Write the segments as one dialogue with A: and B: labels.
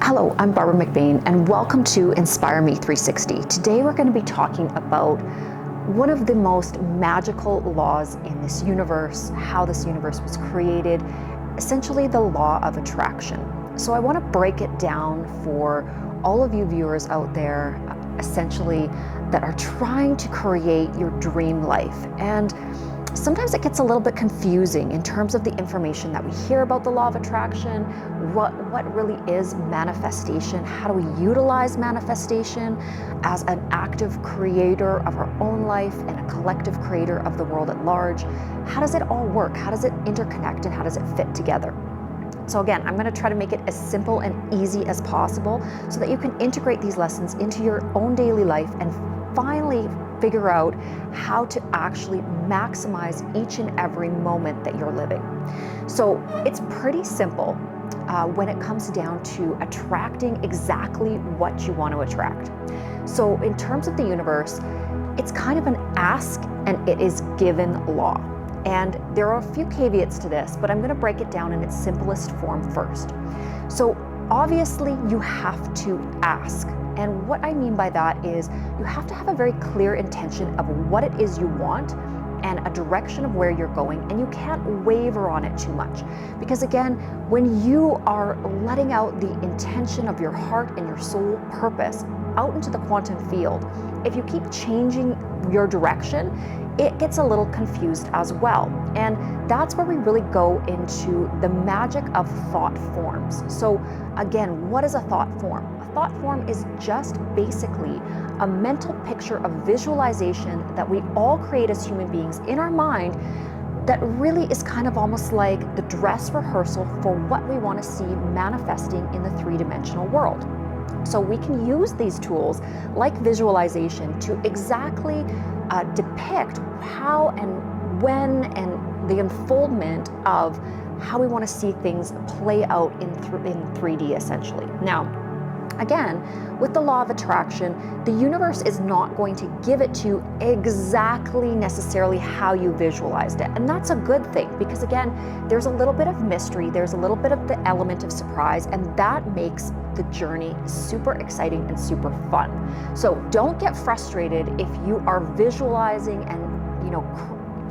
A: Hello, I'm Barbara McBain, and welcome to Inspire Me 360. Today we're going to be talking about one of the most magical laws in this universe, how this universe was created, essentially the law of attraction. So I want to break it down for all of you viewers out there, essentially, that are trying to create your dream life. And sometimes it gets a little bit confusing in terms of the information that we hear about the law of attraction, what really is manifestation, how do we utilize manifestation as an active creator of our own life and a collective creator of the world at large. How does it all work? How does it interconnect and how does it fit together? So again, I'm going to try to make it as simple and easy as possible so that you can integrate these lessons into your own daily life and finally figure out how to actually maximize each and every moment that you're living. So it's pretty simple when it comes down to attracting exactly what you want to attract. So in terms of the universe, it's kind of an ask and it is given law. And there are a few caveats to this, but I'm going to break it down in its simplest form first. So obviously you have to ask. And what I mean by that is you have to have a very clear intention of what it is you want and a direction of where you're going, and you can't waver on it too much. Because again, when you are letting out the intention of your heart and your soul purpose out into the quantum field, if you keep changing your direction, it gets a little confused as well. And that's where we really go into the magic of thought forms. So again, what is a thought form? A thought form is just basically a mental picture of visualization that we all create as human beings in our mind that really is kind of almost like the dress rehearsal for what we want to see manifesting in the three-dimensional world. So we can use these tools like visualization to exactly depict how and when and the unfoldment of how we want to see things play out in 3D essentially. Now, again, with the law of attraction, the universe is not going to give it to you exactly necessarily how you visualized it. And that's a good thing because again, there's a little bit of mystery, there's a little bit of the element of surprise, and that makes the journey super exciting and super fun. So don't get frustrated if you are visualizing and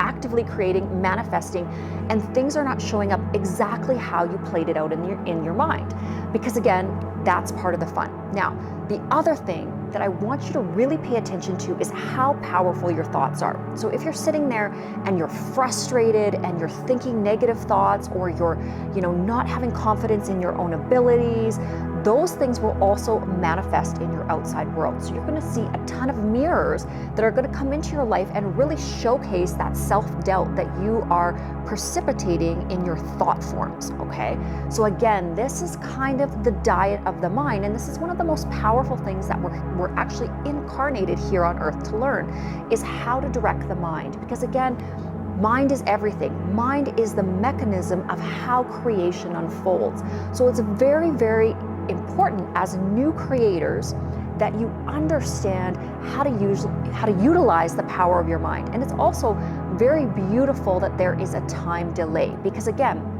A: actively creating, manifesting, and things are not showing up exactly how you played it out in your mind. Because again, that's part of the fun. Now, the other thing that I want you to really pay attention to is how powerful your thoughts are. So if you're sitting there and you're frustrated and you're thinking negative thoughts, or you're, not having confidence in your own abilities, those things will also manifest in your outside world. So you're going to see a ton of mirrors that are going to come into your life and really showcase that self-doubt that you are precipitating in your thought forms, okay? So again, this is kind of the diet of the mind, and this is one of the most powerful things that we're actually incarnated here on earth to learn, is how to direct the mind. Because again, mind is everything. Mind is the mechanism of how creation unfolds. So it's very, very important as new creators that you understand how to utilize the power of your mind. And it's also very beautiful that there is a time delay, because again,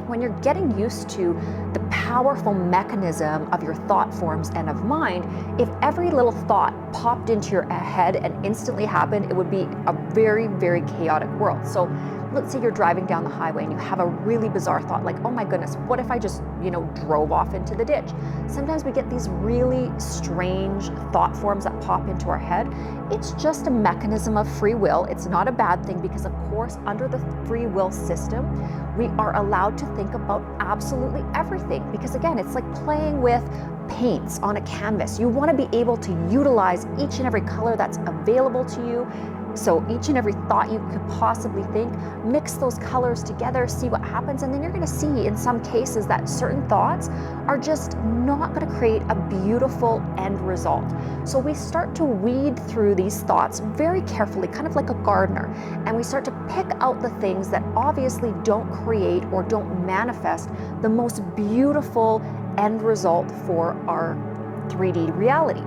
A: when you're getting used to the powerful mechanism of your thought forms and of mind, if every little thought popped into your head and instantly happened, it would be a very, very chaotic world. So let's say you're driving down the highway and you have a really bizarre thought like, oh my goodness, what if I just, drove off into the ditch? Sometimes we get these really strange thought forms that pop into our head. It's just a mechanism of free will. It's not a bad thing because, of course, under the free will system, we are allowed to think about absolutely everything. Because again, it's like playing with paints on a canvas. You want to be able to utilize each and every color that's available to you. So each and every thought you could possibly think, mix those colors together, see what happens, and then you're going to see in some cases that certain thoughts are just not going to create a beautiful end result. So we start to weed through these thoughts very carefully, kind of like a gardener, and we start to pick out the things that obviously don't create or don't manifest the most beautiful end result for our 3D reality.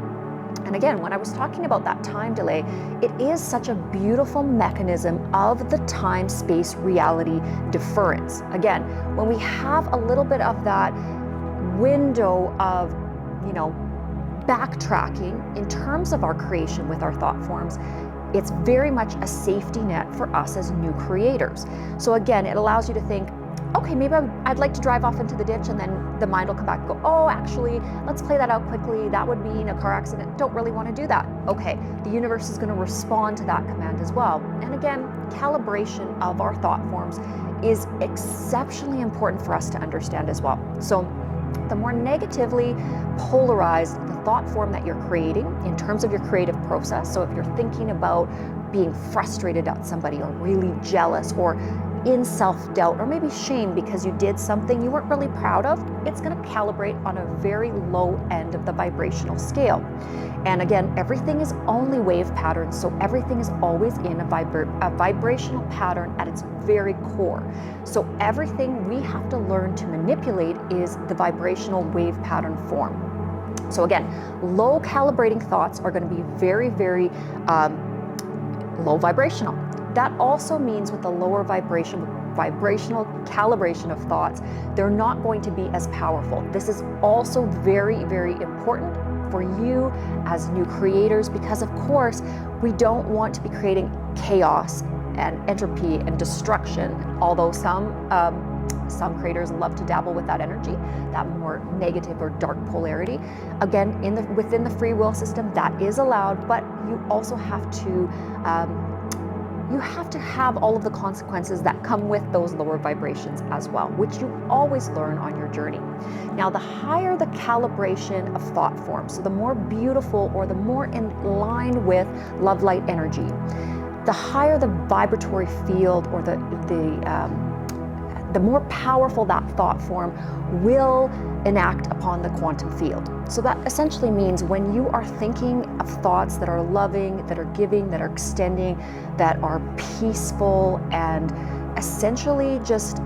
A: And again, when I was talking about that time delay, it is such a beautiful mechanism of the time-space reality difference. Again, when we have a little bit of that window of, backtracking in terms of our creation with our thought forms, it's very much a safety net for us as new creators. So again, it allows you to think, okay, maybe I'd like to drive off into the ditch, and then the mind will come back and go, oh, actually, let's play that out quickly. That would mean a car accident. Don't really want to do that. Okay, the universe is going to respond to that command as well. And again, calibration of our thought forms is exceptionally important for us to understand as well. So the more negatively polarized the thought form that you're creating in terms of your creative process, so if you're thinking about being frustrated at somebody or really jealous or in self-doubt or maybe shame because you did something you weren't really proud of, it's going to calibrate on a very low end of the vibrational scale. And again, everything is only wave patterns, so everything is always in a vibrational pattern at its very core. So everything we have to learn to manipulate is the vibrational wave pattern form. So again, low calibrating thoughts are going to be very, very low vibrational. That also means with the lower vibrational calibration of thoughts, they're not going to be as powerful. This is also very, very important for you as new creators, because of course, we don't want to be creating chaos and entropy and destruction, although some creators love to dabble with that energy, that more negative or dark polarity. Again, within the free will system, that is allowed, but you also have to have all of the consequences that come with those lower vibrations as well, which you always learn on your journey. Now, the higher the calibration of thought form, so the more beautiful or the more in line with love light energy, the higher the vibratory field or the more powerful that thought form will enact upon the quantum field. So that essentially means when you are thinking of thoughts that are loving, that are giving, that are extending, that are peaceful and essentially just,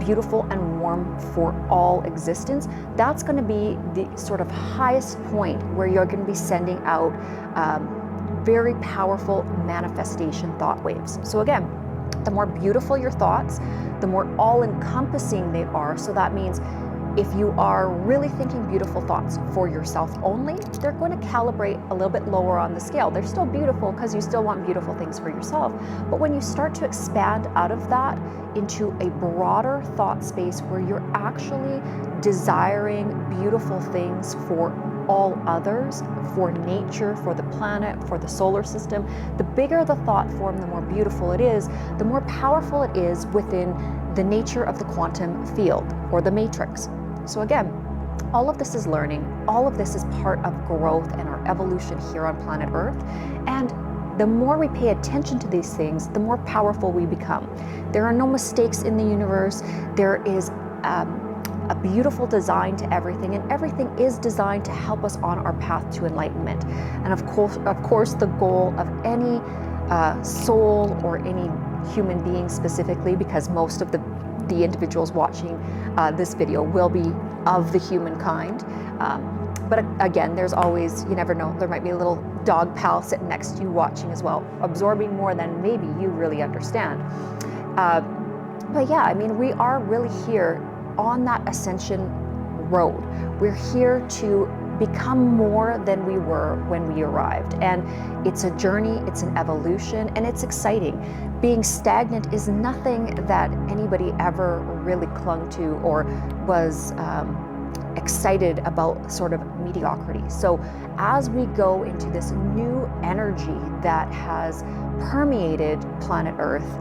A: beautiful and warm for all existence, that's going to be the sort of highest point where you're going to be sending out very powerful manifestation thought waves. So again, the more beautiful your thoughts, the more all-encompassing they are. So that means if you are really thinking beautiful thoughts for yourself only, they're going to calibrate a little bit lower on the scale. They're still beautiful because you still want beautiful things for yourself. But when you start to expand out of that into a broader thought space where you're actually desiring beautiful things for all others, for nature, for the planet, for the solar system, the bigger the thought form, the more beautiful it is, the more powerful it is within the nature of the quantum field or the matrix. So again, all of this is learning, all of this is part of growth and our evolution here on planet Earth. And the more we pay attention to these things, the more powerful we become. There are no mistakes in the universe. There is a beautiful design to everything, and everything is designed to help us on our path to enlightenment. And of course, the goal of any soul or any human being specifically, because most of the individuals watching this video will be of the humankind. But again, there's always, you never know, there might be a little dog pal sitting next to you watching as well, absorbing more than maybe you really understand. But yeah, I mean, we are really here on that ascension road. We're here to become more than we were when we arrived. And it's a journey, it's an evolution, and it's exciting. Being stagnant is nothing that anybody ever really clung to or was excited about, sort of mediocrity. So as we go into this new energy that has permeated planet Earth,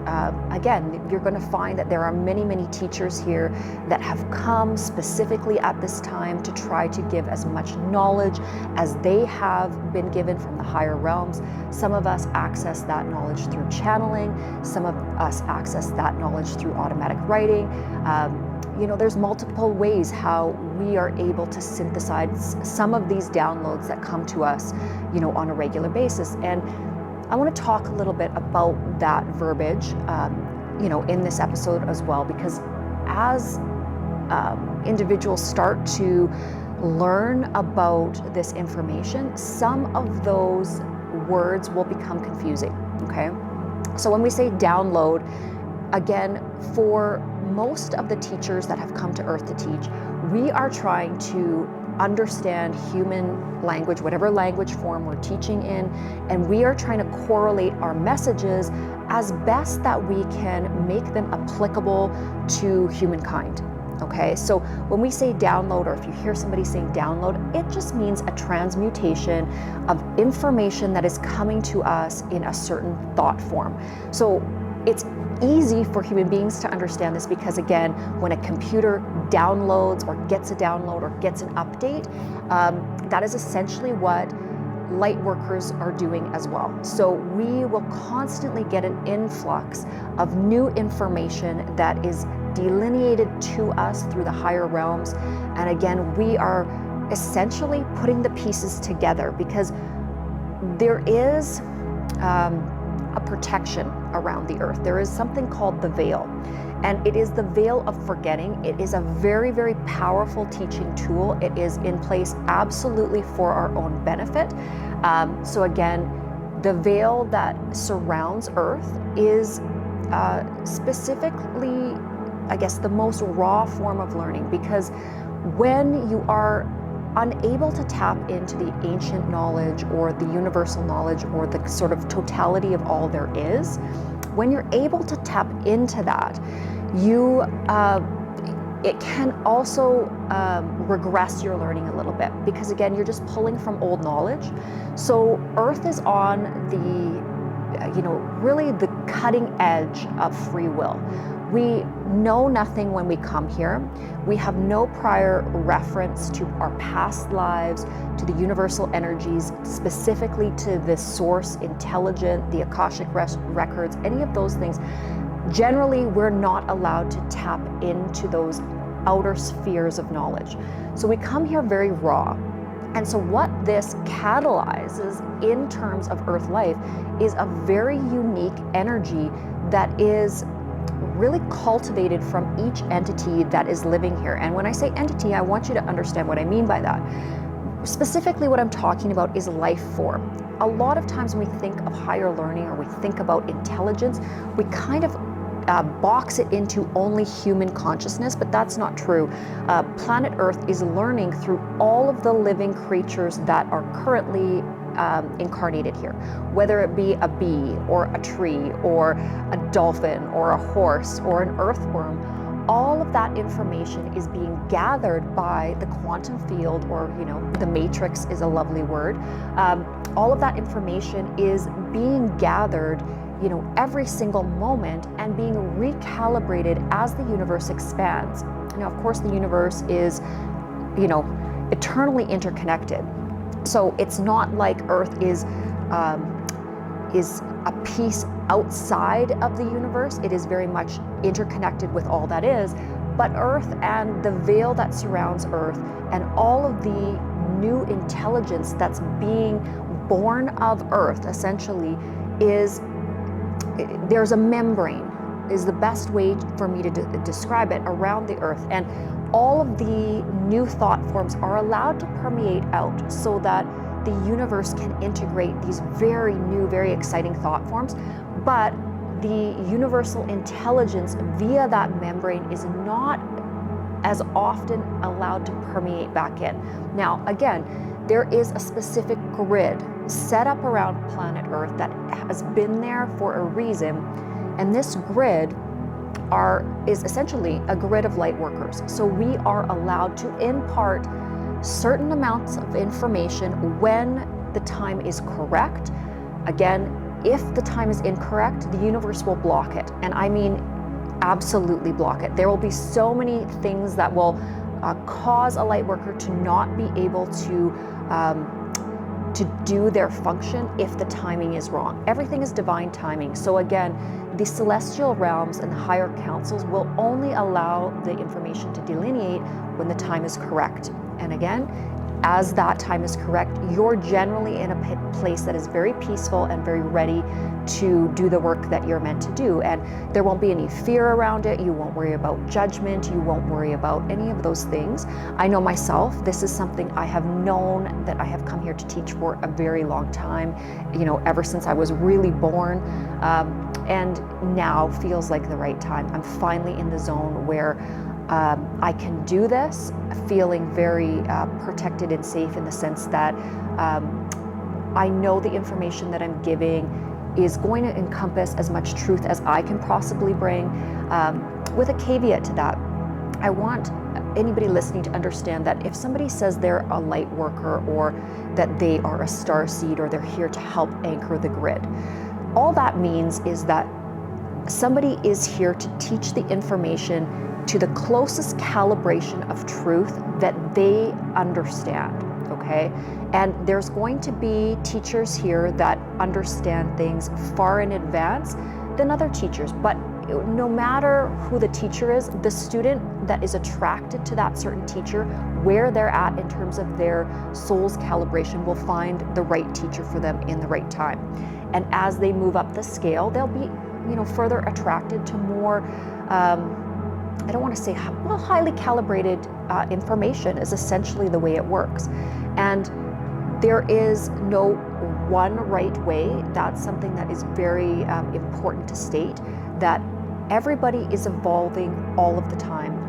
A: again, you're going to find that there are many, many teachers here that have come specifically at this time to try to give as much knowledge as they have been given from the higher realms. Some of us access that knowledge through channeling. Some of us access that knowledge through automatic writing. There's multiple ways how we are able to synthesize some of these downloads that come to us, on a regular basis. And I want to talk a little bit about that verbiage, in this episode as well, because as individuals start to learn about this information, some of those words will become confusing, okay? So when we say download, again, for most of the teachers that have come to Earth to teach, we are trying to understand human language, whatever language form we're teaching in, and we are trying to correlate our messages as best that we can, make them applicable to humankind. Okay, so when we say download, or if you hear somebody saying download, it just means a transmutation of information that is coming to us in a certain thought form. So it's easy for human beings to understand this because, again, when a computer downloads or gets a download or gets an update, that is essentially what light workers are doing as well. So we will constantly get an influx of new information that is delineated to us through the higher realms. And again, we are essentially putting the pieces together because there is a protection around the earth. There is something called the veil, and it is the veil of forgetting. It is a very, very powerful teaching tool. It is in place absolutely for our own benefit. So again, the veil that surrounds Earth is specifically, I guess, the most raw form of learning, because when you are unable to tap into the ancient knowledge or the universal knowledge or the sort of totality of all there is, when you're able to tap into that, you it can also regress your learning a little bit, because again, you're just pulling from old knowledge. So Earth is on the, really the cutting edge of free will. We know nothing when we come here. We have no prior reference to our past lives, to the universal energies, specifically to the source intelligent, the Akashic records, any of those things. Generally, we're not allowed to tap into those outer spheres of knowledge. So we come here very raw. And so what this catalyzes in terms of Earth life is a very unique energy that is really cultivated from each entity that is living here. And when I say entity, I want you to understand what I mean by that. Specifically, what I'm talking about is life form. A lot of times when we think of higher learning or we think about intelligence, we kind of box it into only human consciousness, but that's not true. Planet Earth is learning through all of the living creatures that are currently incarnated here, whether it be a bee or a tree or a dolphin or a horse or an earthworm. All of that information is being gathered by the quantum field, or the matrix is a lovely word. All of that information is being gathered every single moment and being recalibrated as the universe expands. Now, of course, the universe is eternally interconnected. So it's not like Earth is a piece outside of the universe. It is very much interconnected with all that is. But Earth and the veil that surrounds Earth and all of the new intelligence that's being born of Earth, essentially, there's a membrane, is the best way for me to describe it, around the Earth. And all of the new thought forms are allowed to permeate out so that the universe can integrate these very new, very exciting thought forms. But the universal intelligence via that membrane is not as often allowed to permeate back in. Now, again, there is a specific grid set up around planet Earth that has been there for a reason. And this grid is essentially a grid of light workers. So we are allowed to impart certain amounts of information when the time is correct. Again, if the time is incorrect, the universe will block it. And I mean absolutely block it. There will be so many things that will cause a light worker to not be able to do their function if the timing is wrong. Everything is divine timing. So again, the celestial realms and the higher councils will only allow the information to delineate when the time is correct. And again, as that time is correct, you're generally in a place that is very peaceful and very ready to do the work that you're meant to do. And there won't be any fear around it. You won't worry about judgment. You won't worry about any of those things. I know myself, this is something I have known that I have come here to teach for a very long time, ever since I was really born. And now feels like the right time. I'm finally in the zone where I can do this, feeling very protected and safe in the sense that I know the information that I'm giving is going to encompass as much truth as I can possibly bring. With a caveat to that, I want anybody listening to understand that if somebody says they're a light worker or that they are a star seed or they're here to help anchor the grid, all that means is that somebody is here to teach the information to the closest calibration of truth that they understand, okay? And there's going to be teachers here that understand things far in advance than other teachers, but no matter who the teacher is, the student that is attracted to that certain teacher, where they're at in terms of their soul's calibration, will find the right teacher for them in the right time. And as they move up the scale, they'll be, further attracted to more, I don't want to say, highly calibrated information is essentially the way it works. And there is no one right way. That's something that is very important to state, that everybody is evolving all of the time.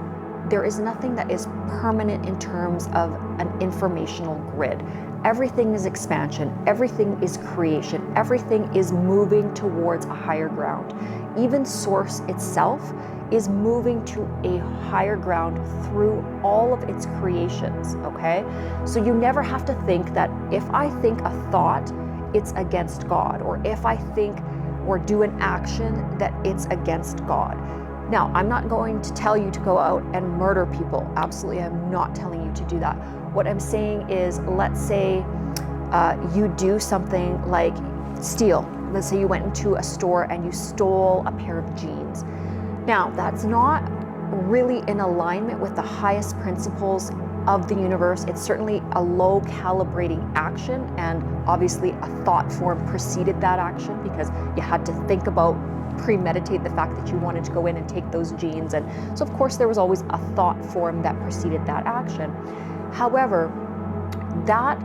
A: There is nothing that is permanent in terms of an informational grid. Everything is expansion, everything is creation, everything is moving towards a higher ground. Even Source itself is moving to a higher ground through all of its creations, okay? So you never have to think that if I think a thought, it's against God, or if I think or do an action that it's against God. Now, I'm not going to tell you to go out and murder people. Absolutely, I'm not telling you to do that. What I'm saying is, let's say you do something like steal. Let's say you went into a store and you stole a pair of jeans. Now, that's not really in alignment with the highest principles of the universe. It's certainly a low calibrating action, and obviously a thought form preceded that action because you had to think about, premeditate the fact that you wanted to go in and take those jeans. And so of course there was always a thought form that preceded that action. However, that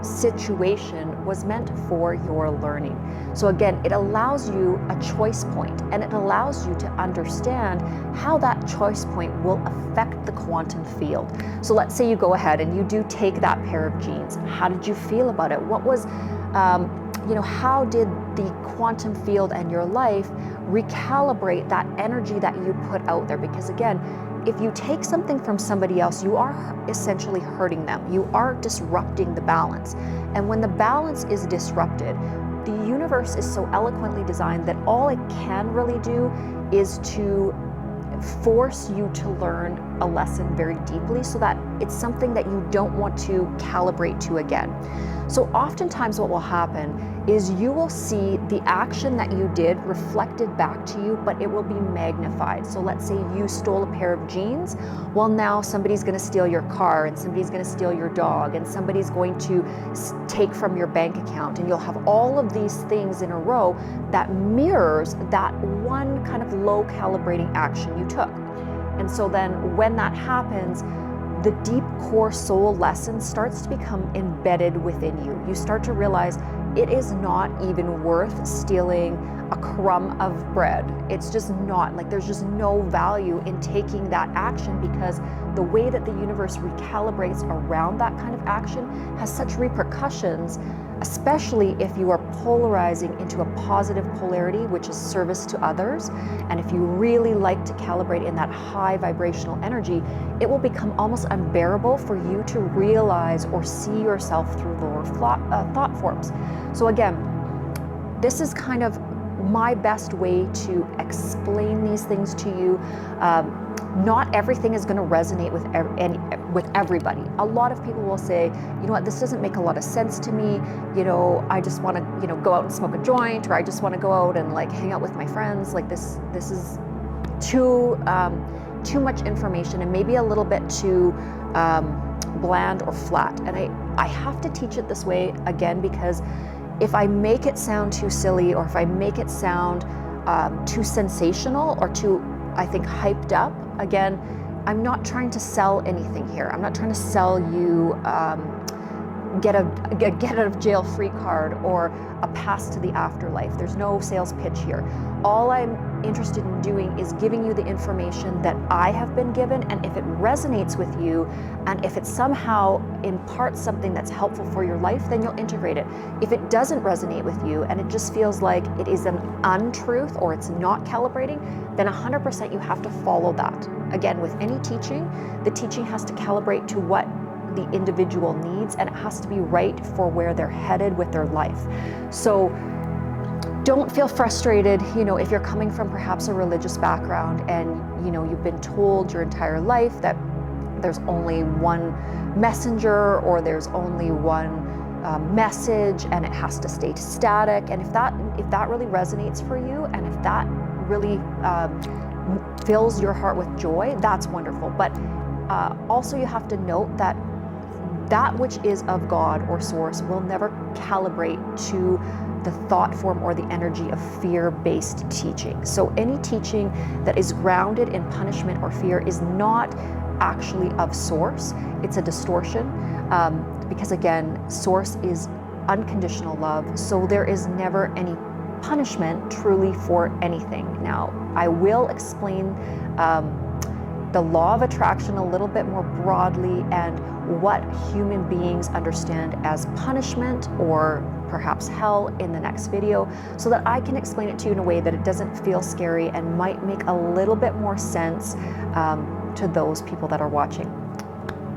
A: situation was meant for your learning. So again, it allows you a choice point, and it allows you to understand how that choice point will affect the quantum field. So let's say you go ahead and you do take that pair of jeans. How did you feel about it? What was, how did the quantum field and your life recalibrate that energy that you put out there? Because again, if you take something from somebody else, you are essentially hurting them. You are disrupting the balance. And when the balance is disrupted, the universe is so eloquently designed that all it can really do is to force you to learn a lesson very deeply so that it's something that you don't want to calibrate to again. So oftentimes what will happen is you will see the action that you did reflected back to you, but it will be magnified. So let's say you stole a pair of jeans. Well, now somebody's going to steal your car, and somebody's going to steal your dog, and somebody's going to take from your bank account, and you'll have all of these things in a row that mirrors that one kind of low calibrating action you took. And so then when that happens, the deep core soul lesson starts to become embedded within you. You start to realize it is not even worth stealing a crumb of bread. It's just not, like, there's just no value in taking that action, because the way that the universe recalibrates around that kind of action has such repercussions, especially if you are polarizing into a positive polarity, which is service to others. And if you really like to calibrate in that high vibrational energy, it will become almost unbearable for you to realize or see yourself through lower thought forms. So again, this is kind of my best way to explain these things to you. Not everything is going to resonate with everybody. A lot of people will say, you know what, this doesn't make a lot of sense to me. I just want to, go out and smoke a joint, or I just want to go out and like hang out with my friends. Like this is too much information, and maybe a little bit too bland or flat. And I have to teach it this way again, because if I make it sound too silly, or if I make it sound too sensational or too, I think, hyped up, again, I'm not trying to sell anything here. I'm not trying to sell you get out of jail free card or a pass to the afterlife. There's no sales pitch here. All I'm interested in doing is giving you the information that I have been given, and if it resonates with you, and if it somehow imparts something that's helpful for your life, then you'll integrate it. If it doesn't resonate with you and it just feels like it is an untruth or it's not calibrating, then 100% you have to follow that. Again, with any teaching, the teaching has to calibrate to what the individual needs, and it has to be right for where they're headed with their life. So don't feel frustrated, if you're coming from perhaps a religious background and, you've been told your entire life that there's only one messenger or there's only one message and it has to stay static. And if that really resonates for you, and if that really fills your heart with joy, that's wonderful. But also you have to note that which is of God or source will never calibrate to the thought form or the energy of fear-based teaching. So any teaching that is grounded in punishment or fear is not actually of source. It's a distortion, because again, source is unconditional love. So there is never any punishment truly for anything. Now, I will explain the law of attraction a little bit more broadly, and what human beings understand as punishment or perhaps hell in the next video, so that I can explain it to you in a way that it doesn't feel scary and might make a little bit more sense to those people that are watching.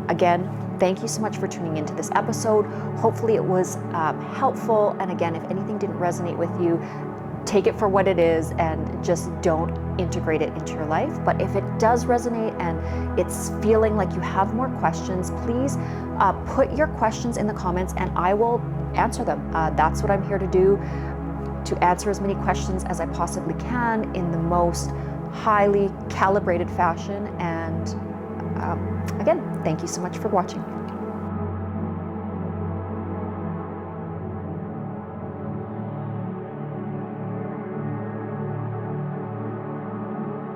A: Again, thank you so much for tuning into this episode. Hopefully it was helpful. And again, if anything didn't resonate with you, take it for what it is and just don't integrate it into your life. But if it does resonate and it's feeling like you have more questions, please put your questions in the comments and I will answer them. That's what I'm here to do, to answer as many questions as I possibly can in the most highly calibrated fashion. And again, thank you so much for watching.